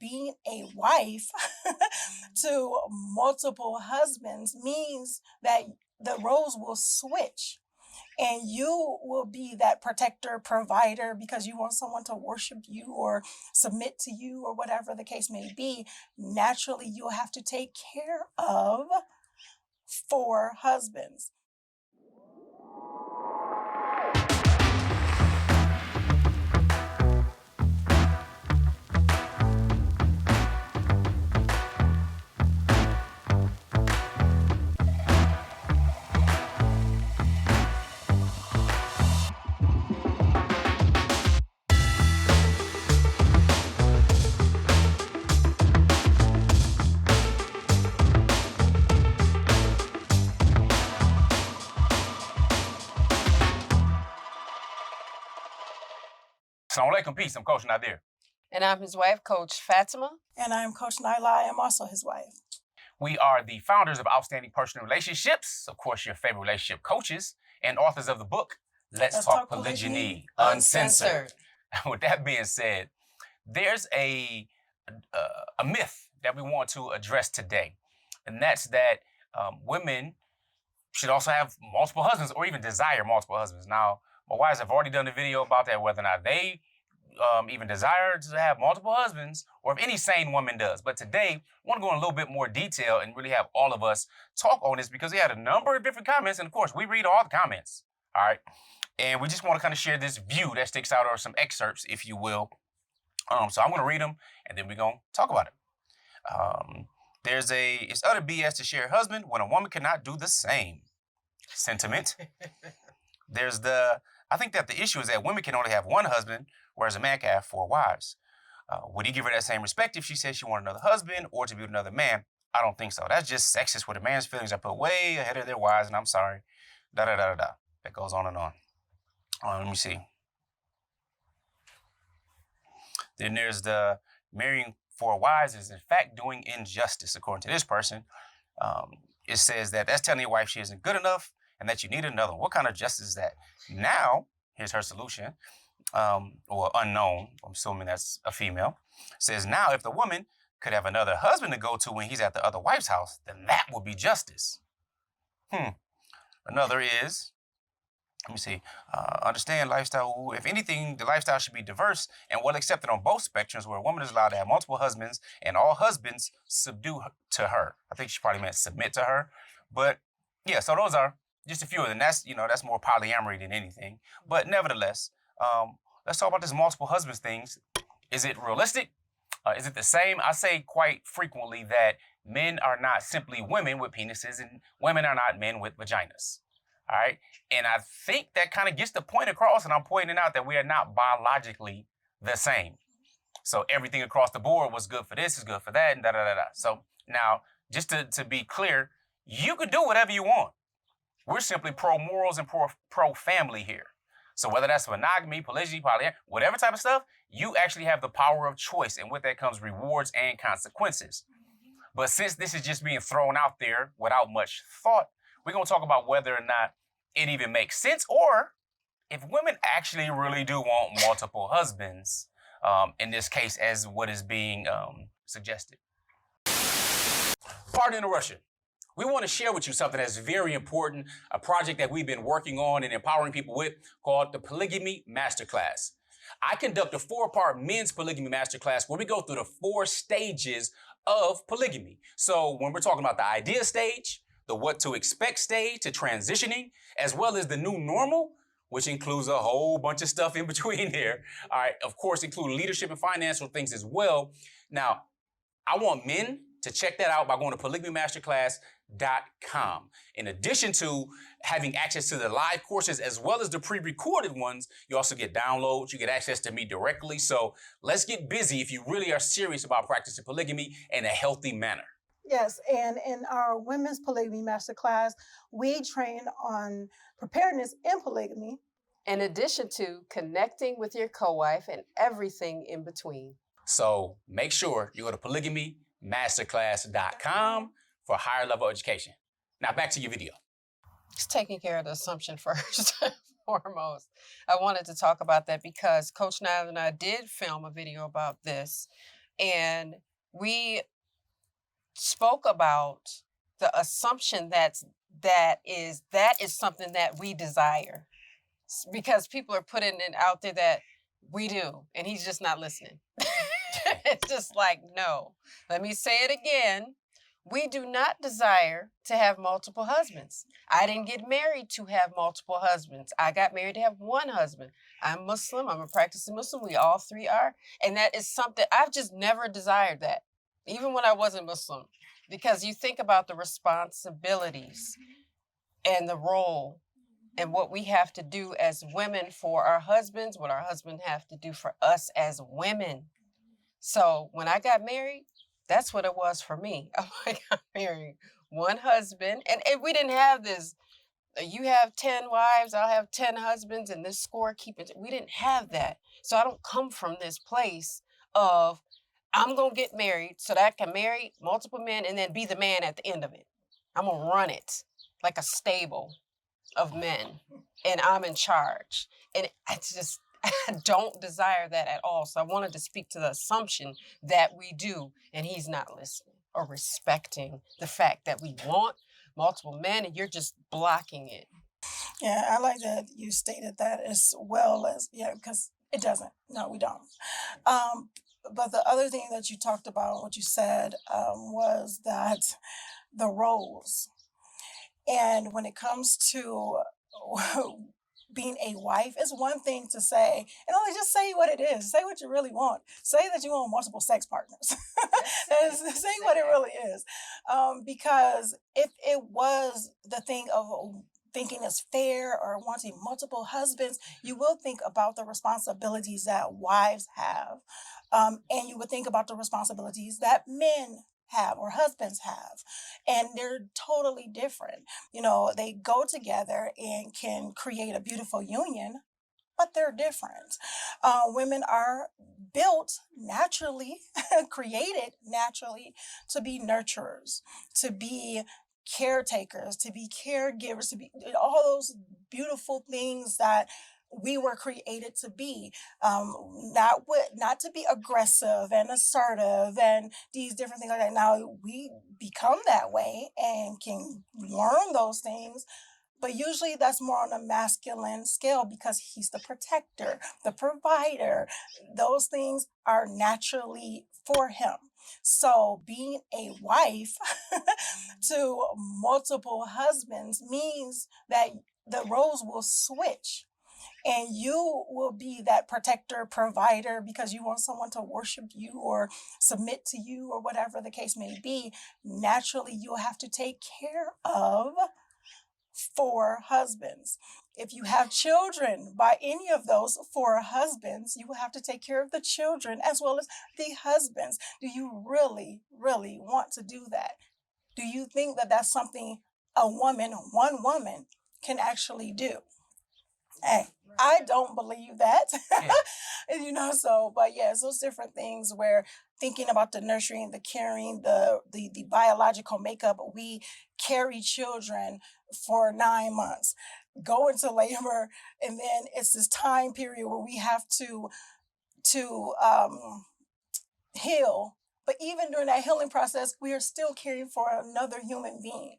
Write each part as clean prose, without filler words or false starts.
being a wife to multiple husbands means that the roles will switch. And you will be that protector, provider, because you want someone to worship you or submit to you or whatever the case may be. Naturally, you'll have to take care of 4 husbands. Assalamu alaikum, peace. I'm Coach Nazir. And I'm his wife, Coach Fatimah. And I'm Coach Nyla. I am also his wife. We are the founders of Outstanding Personal Relationships, of course, your favorite relationship coaches, and authors of the book, Let's Talk Polygyny Uncensored. With that being said, there's a myth that we want to address today, and that's that women should also have multiple husbands or even desire multiple husbands. Now, my wives have already done a video about that, whether or not they even desire to have multiple husbands, or if any sane woman does. But today, I want to go in a little bit more detail and really have all of us talk on this, because we had a number of different comments, and of course, we read all the comments, all right? And we just want to kind of share this view that sticks out, or some excerpts, if you will. So I'm going to read them, and then we're going to talk about it. It's utter BS to share a husband when a woman cannot do the same sentiment. I think that the issue is that women can only have one husband, whereas a man can have 4 wives. Would he give her that same respect if she said she wanted another husband or to be with another man? I don't think so. That's just sexist, where the man's feelings are put way ahead of their wives, and I'm sorry. Da-da-da-da-da. That goes on and on. Let me see. Then there's the marrying 4 wives is in fact doing injustice, according to this person. It says that that's telling your wife she isn't good enough and that you need another one. What kind of justice is that? Now, here's her solution, or unknown, I'm assuming that's a female, says now if the woman could have another husband to go to when he's at the other wife's house, then that would be justice. Another is, let me see, understand lifestyle. If anything, the lifestyle should be diverse and well accepted on both spectrums, where a woman is allowed to have multiple husbands and all husbands subdue to her. I think she probably meant submit to her. But yeah, so those are just a few of them. That's more polyamory than anything. But nevertheless, let's talk about this multiple husbands things. Is it realistic? Is it the same? I say quite frequently that men are not simply women with penises, and women are not men with vaginas. All right? And I think that kind of gets the point across, and I'm pointing out that we are not biologically the same. So everything across the board, what's good for this is good for that, and da-da-da-da. So now, just to be clear, you can do whatever you want. We're simply pro-morals and pro-family here. So whether that's monogamy, polygyny, polyandry, whatever type of stuff, you actually have the power of choice, and with that comes rewards and consequences. But since this is just being thrown out there without much thought, we're going to talk about whether or not it even makes sense, or if women actually really do want multiple husbands, in this case, as what is being suggested. Pardon the interruption. We want to share with you something that's very important, a project that we've been working on and empowering people with, called the Polygamy Masterclass. I conduct a 4-part men's polygamy masterclass where we go through the 4 stages of polygamy. So when we're talking about the idea stage, the what to expect stage to transitioning, as well as the new normal, which includes a whole bunch of stuff in between there. All right, of course, include leadership and financial things as well. Now, I want men to check that out by going to polygamymasterclass.com. In addition to having access to the live courses as well as the pre-recorded ones, you also get downloads, you get access to me directly. So let's get busy if you really are serious about practicing polygamy in a healthy manner. Yes, and in our Women's Polygamy Masterclass, we train on preparedness in polygamy. In addition to connecting with your co-wife and everything in between. So make sure you go to polygamymasterclass.com for higher level education. Now back to your video. Just taking care of the assumption first and foremost. I wanted to talk about that because Coach Nyla and I did film a video about this. And we spoke about the assumption that is something that we desire, because people are putting it out there that we do, and he's just not listening. It's just like, no. Let me say it again. We do not desire to have multiple husbands. I didn't get married to have multiple husbands. I got married to have one husband. I'm Muslim. I'm a practicing Muslim. We all three are. And that is something I've just never desired that, even when I wasn't Muslim, because you think about the responsibilities and the role and what we have to do as women for our husbands, what our husbands have to do for us as women. So when I got married, that's what it was for me. I got married, one husband, and we didn't have this, you have 10 wives, I'll have 10 husbands, and this score keep it. We didn't have that. So I don't come from this place of, I'm going to get married so that I can marry multiple men and then be the man at the end of it. I'm going to run it like a stable of men, and I'm in charge. And I don't desire that at all. So I wanted to speak to the assumption that we do, and he's not listening or respecting the fact that we want multiple men, and you're just blocking it. Yeah, I like that you stated that as well as, yeah, because it doesn't. No, we don't. But the other thing that you talked about, what you said, was that the roles. And when it comes to being a wife, it's one thing to say, and only just say what it is. Say what you really want. Say that you want multiple sex partners. Say what it really is. Because if it was the thing of thinking it's fair or wanting multiple husbands, you will think about the responsibilities that wives have. And you would think about the responsibilities that men have or husbands have, and they're totally different. They go together and can create a beautiful union, but they're different. Women are built naturally, created naturally to be nurturers, to be caretakers, to be caregivers, to be all those beautiful things that we were created to be, not to be aggressive and assertive and these different things like that. Now we become that way and can learn those things, but usually that's more on a masculine scale because he's the protector, the provider. Those things are naturally for him. So being a wife to multiple husbands means that the roles will switch. And you will be that protector, provider, because you want someone to worship you or submit to you or whatever the case may be. Naturally, you'll have to take care of 4 husbands. If you have children by any of those 4 husbands, you will have to take care of the children as well as the husbands. Do you really, really want to do that? Do you think that that's something one woman can actually do? Hey, I don't believe that. But yeah, it's those different things where thinking about the nurturing, the caring, the biological makeup, we carry children for 9 months, go into labor, and then it's this time period where we have to heal. But even during that healing process, we are still caring for another human being.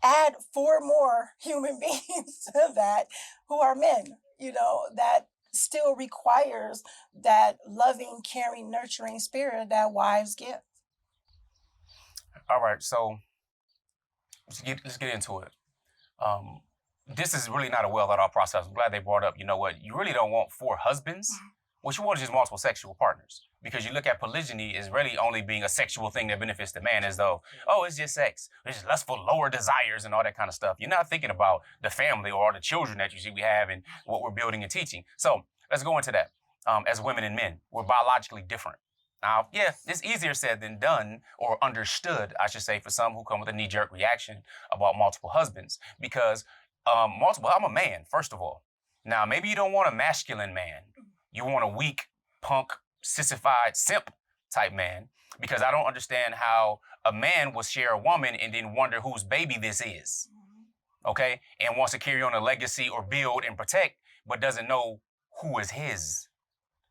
Add 4 more human beings to that who are men, that still requires that loving, caring, nurturing spirit that wives give. All right, so let's get into it. This is really not a well thought out process. I'm glad they brought up, you know what, you really don't want 4 husbands. What you want is just multiple sexual partners. Because you look at polygyny as really only being a sexual thing that benefits the man, as though, oh, it's just sex. It's just lustful, lower desires and all that kind of stuff. You're not thinking about the family or the children that you see we have and what we're building and teaching. So let's go into that. As women and men, we're biologically different. Now, yeah, it's easier said than done, or understood, I should say, for some who come with a knee-jerk reaction about multiple husbands. Because I'm a man, first of all. Now, maybe you don't want a masculine man. You want a weak, punk, sissified, simp type man, because I don't understand how a man will share a woman and then wonder whose baby this is, okay? And wants to carry on a legacy or build and protect, but doesn't know who is his.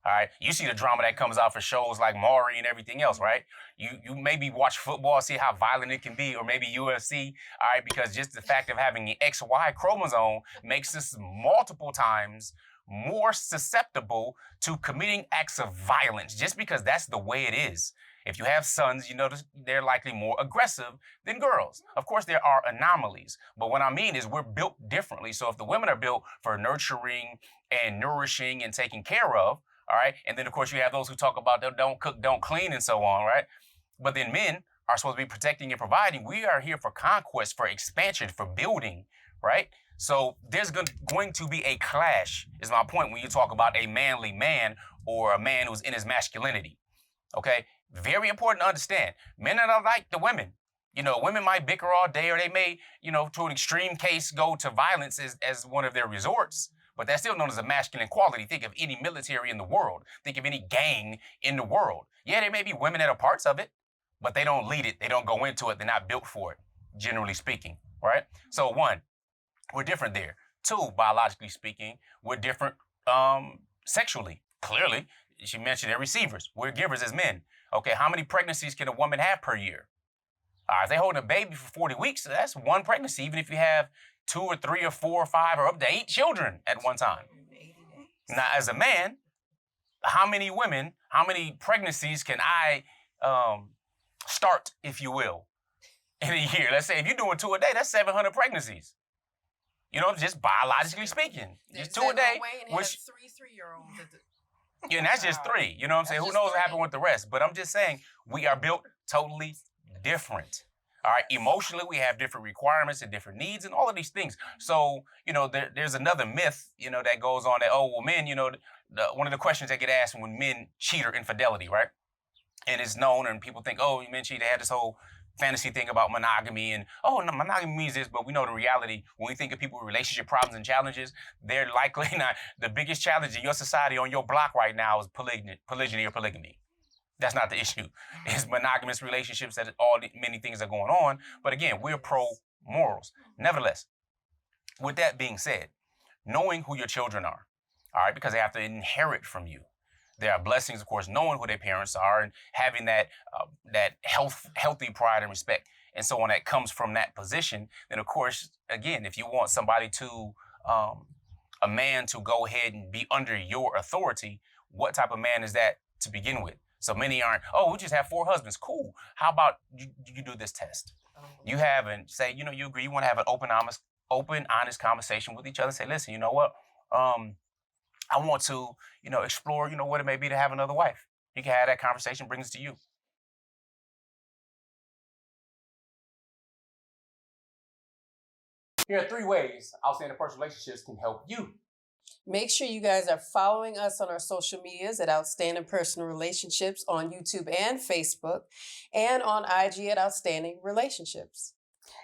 All right, you see the drama that comes out for shows like Maury and everything else, right? You maybe watch football, see how violent it can be, or maybe UFC, all right, because just the fact of having an XY chromosome makes us multiple times more susceptible to committing acts of violence, just because that's the way it is. If you have sons, you notice they're likely more aggressive than girls. Of course, there are anomalies, but what I mean is we're built differently. So if the women are built for nurturing and nourishing and taking care of, all right, and then of course you have those who talk about don't cook, don't clean, and so on, right? But then men are supposed to be protecting and providing. We are here for conquest, for expansion, for building, right? So there's going to be a clash, is my point, when you talk about a manly man or a man who's in his masculinity, okay? Very important to understand. Men are not like the women. You know, women might bicker all day, or they may, you know, to an extreme case, go to violence as one of their resorts. But that's still known as a masculine quality. Think of any military in the world. Think of any gang in the world. Yeah, there may be women that are parts of it, but they don't lead it. They don't go into it. They're not built for it, generally speaking, right? So one, we're different there. Two, biologically speaking, we're different sexually. Clearly, she mentioned they're receivers. We're givers as men. Okay, how many pregnancies can a woman have per year? If they're holding a baby for 40 weeks, that's one pregnancy, even if you have 2 or 3 or 4 or 5 or up to 8 children at one time. Now, as a man, how many pregnancies can I start, if you will, in a year? Let's say if you're doing 2 a day, that's 700 pregnancies. You know, just biologically speaking, just 2 a day. Which 3-3-year-olds. Yeah, and that's just 3. You know what I'm saying? Who knows what happened with the rest? But I'm just saying we are built totally different. All right, emotionally, we have different requirements and different needs and all of these things. So, you know, there's another myth, you know, that goes on that, oh, well, men, you know, one of the questions that get asked when men cheat or infidelity, right? And it's known, and people think, oh, men cheat. They have this whole fantasy thing about monogamy, and, oh, no, monogamy means this, but we know the reality. When we think of people with relationship problems and challenges, they're likely not. The biggest challenge in your society on your block right now is polygyny or polygamy. That's not the issue. It's monogamous relationships, that many things are going on. But again, we're pro-morals. Nevertheless, with that being said, knowing who your children are, all right, because they have to inherit from you. There are blessings, of course, knowing who their parents are and having that healthy pride and respect and so on that comes from that position. Then, of course, again, if you want somebody to, a man to go ahead and be under your authority, what type of man is that to begin with? So many aren't, oh, we just have 4 husbands. Cool. How about you do this test? You have and say, you know, you agree, you want to have an open, honest conversation with each other. Say, listen, you know what? I want to, you know, explore, you know, what it may be to have another wife. You can have that conversation, brings it to you. Here are 3 ways outstanding personal relationships can help you. Make sure you guys are following us on our social medias at Outstanding Personal Relationships on YouTube and Facebook, and on IG at Outstanding Relationships.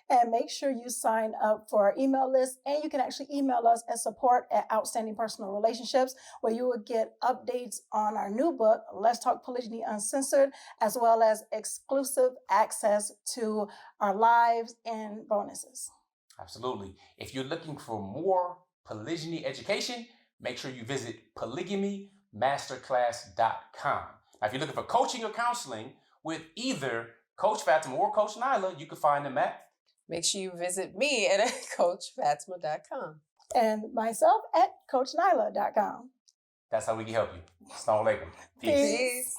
And make sure you sign up for our email list, and you can actually email us at support@Outstanding Personal Relationships, where you will get updates on our new book, Let's Talk Polygyny Uncensored, as well as exclusive access to our lives and bonuses. Absolutely. If you're looking for more polygyny education, make sure you visit polygamymasterclass.com. Now, if you're looking for coaching or counseling with either Coach Fatimah or Coach Nyla, you can find them at. Make sure you visit me at CoachFatimah.com. And myself at CoachNyla.com. That's how we can help you. Assalamu alaikum. Peace.